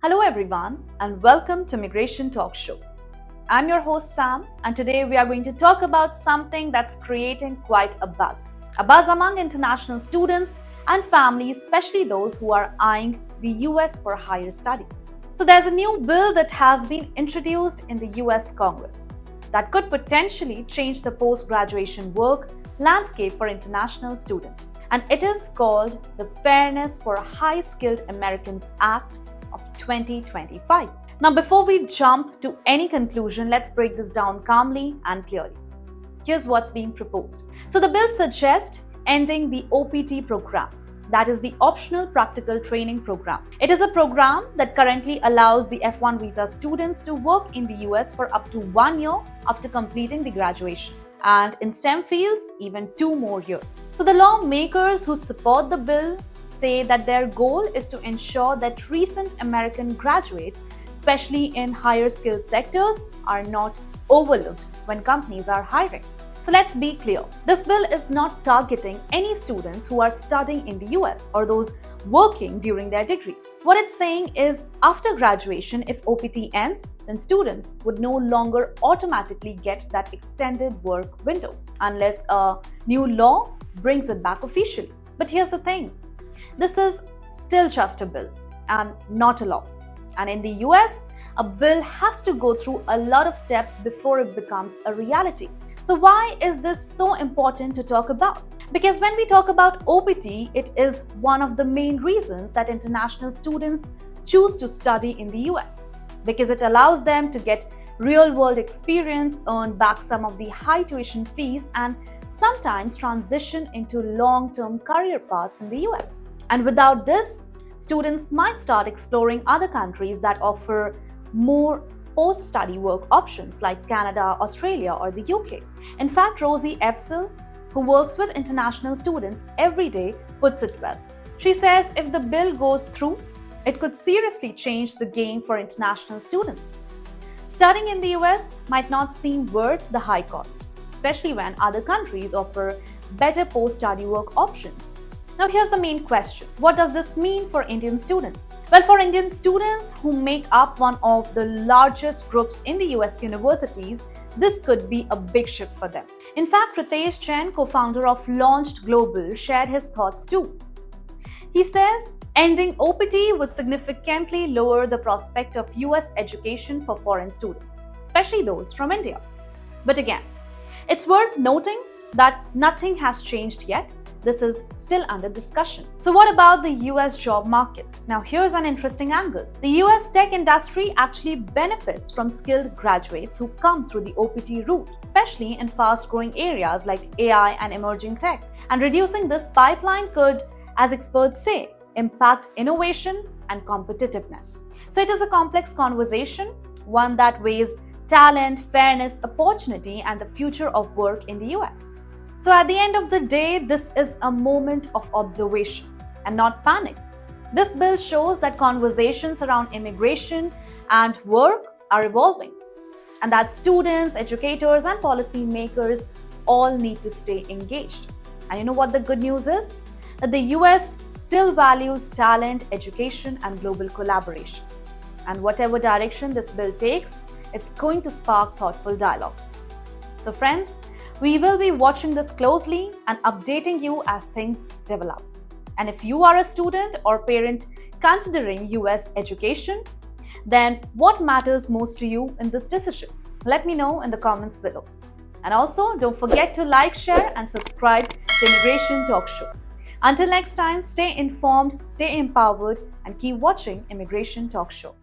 Hello everyone and welcome to Immigration Talk Show. I'm your host Sam and today we are going to talk about something that's creating quite a buzz. A buzz among international students and families, especially those who are eyeing the US for higher studies. So there's a new bill that has been introduced in the US Congress that could potentially change the post-graduation work landscape for international students. And it is called the Fairness for High-Skilled Americans Act of 2025. Now, before we jump to any conclusion, let's break this down calmly and clearly. Here's what's being proposed. So the bill suggests ending the OPT program, that is the Optional Practical Training Program. It is a program that currently allows the F1 visa students to work in the US for up to 1 year after completing the graduation, and in STEM fields, even 2 more years. So the lawmakers who support the bill say that their goal is to ensure that recent American graduates, especially in higher skilled sectors, are not overlooked when companies are hiring. So let's be clear, this bill is not targeting any students who are studying in the US or those working during their degrees. What it's saying is after graduation, if OPT ends, then students would no longer automatically get that extended work window unless a new law brings it back officially. But here's the thing. This is still just a bill and not a law. And in the US, a bill has to go through a lot of steps before it becomes a reality. So why is this so important to talk about? Because when we talk about OPT, it is one of the main reasons that international students choose to study in the US. Because it allows them to get real-world experience, earn back some of the high tuition fees, and sometimes transition into long-term career paths in the US. And without this, students might start exploring other countries that offer more post-study work options like Canada, Australia, or the UK. In fact, Rosie Efsel, who works with international students every day, puts it well. She says if the bill goes through, it could seriously change the game for international students. Studying in the US might not seem worth the high cost, especially when other countries offer better post-study work options. Now here's the main question. What does this mean for Indian students? Well, for Indian students who make up one of the largest groups in the US universities, this could be a big shift for them. In fact, Ritesh Jain, co-founder of Launched Global, shared his thoughts too. He says, ending OPT would significantly lower the prospect of US education for foreign students, especially those from India. But again, it's worth noting that nothing has changed yet. This is still under discussion. So what about the US job market? Now here's an interesting angle. The US tech industry actually benefits from skilled graduates who come through the OPT route, especially in fast-growing areas like AI and emerging tech. And reducing this pipeline could, as experts say, impact innovation and competitiveness. So it is a complex conversation, one that weighs talent, fairness, opportunity, and the future of work in the US. So at the end of the day, this is a moment of observation and not panic. This bill shows that conversations around immigration and work are evolving, and that students, educators, and policymakers all need to stay engaged. And you know what the good news is? That the US still values talent, education, and global collaboration. And whatever direction this bill takes, it's going to spark thoughtful dialogue. So friends, we will be watching this closely and updating you as things develop. And if you are a student or parent considering US education, then what matters most to you in this decision? Let me know in the comments below. And also, don't forget to like, share, and subscribe to Immigration Talk Show. Until next time, stay informed, stay empowered, and keep watching Immigration Talk Show.